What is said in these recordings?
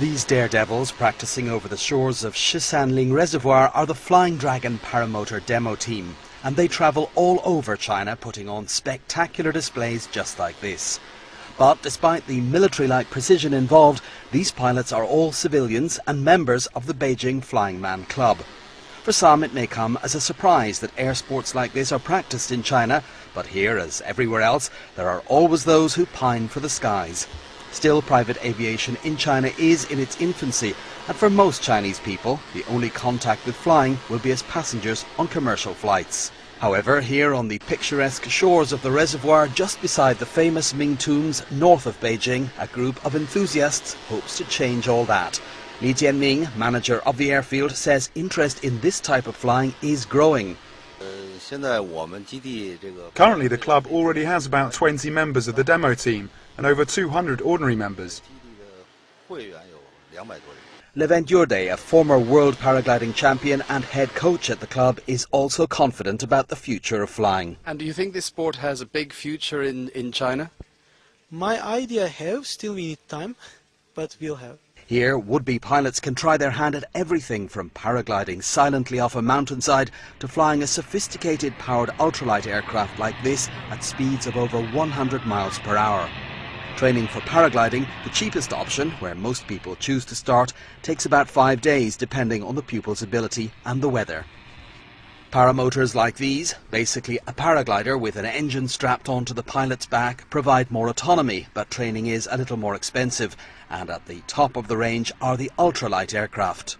These daredevils practicing over the shores of Shisanling Reservoir are the Flying Dragon paramotor demo team, and they travel all over China putting on spectacular displays just like this. But despite the military-like precision involved, these pilots are all civilians and members of the Beijing Flying Man Club. For some, it may come as a surprise that air sports like this are practiced in China, but here, as everywhere else, there are always those who pine for the skies. Still, private aviation in China is in its infancy, and for most Chinese people, the only contact with flying will be as passengers on commercial flights. However, here on the picturesque shores of the reservoir just beside the famous Ming tombs north of Beijing, a group of enthusiasts hopes to change all that. Ming, manager of the airfield, says interest in this type of flying is growing. Currently the club already has about 20 members of the demo team and over 200 ordinary members. Levent Yurde, a former world paragliding champion and head coach at the club, is also confident about the future of flying. And do you think this sport has a big future in China? My idea have, still we need time, but we'll have. Here, would-be pilots can try their hand at everything from paragliding silently off a mountainside to flying a sophisticated powered ultralight aircraft like this at speeds of over 100 miles per hour. Training for paragliding, the cheapest option, where most people choose to start, takes about 5 days depending on the pupil's ability and the weather. Paramotors like these, basically a paraglider with an engine strapped onto the pilot's back, provide more autonomy, but training is a little more expensive, and at the top of the range are the ultralight aircraft.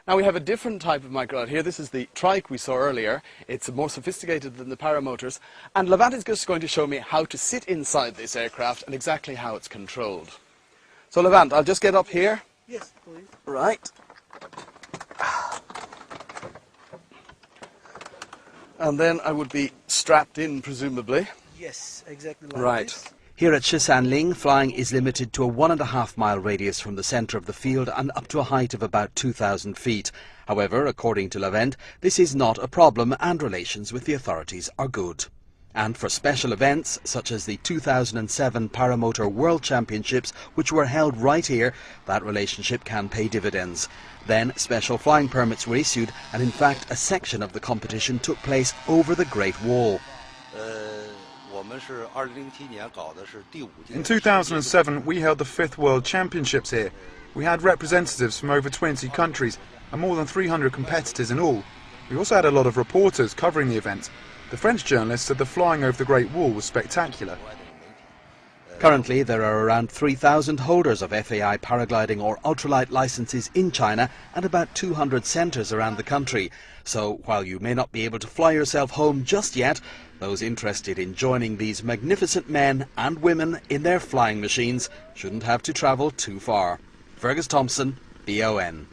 Now we have a different type of microlight here. This is the trike we saw earlier. It's more sophisticated than the paramotors, and Levent is just going to show me how to sit inside this aircraft and exactly how it's controlled. So Levent, I'll just get up here. Yes, please. Right. And then I would be strapped in, presumably. Yes, exactly like right. This. Here at Shisanling, flying is limited to a 1.5 mile radius from the centre of the field and up to a height of about 2,000 feet. However, according to Levent, this is not a problem and relations with the authorities are good. And for special events, such as the 2007 Paramotor World Championships, which were held right here, that relationship can pay dividends. Then special flying permits were issued, and in fact a section of the competition took place over the Great Wall. In 2007 we held the 5th World Championships here. We had representatives from over 20 countries and more than 300 competitors in all. We also had a lot of reporters covering the event. The French journalists said the flying over the Great Wall was spectacular. Currently, there are around 3,000 holders of FAI paragliding or ultralight licenses in China and about 200 centres around the country. So, while you may not be able to fly yourself home just yet, those interested in joining these magnificent men and women in their flying machines shouldn't have to travel too far. Fergus Thompson, BON.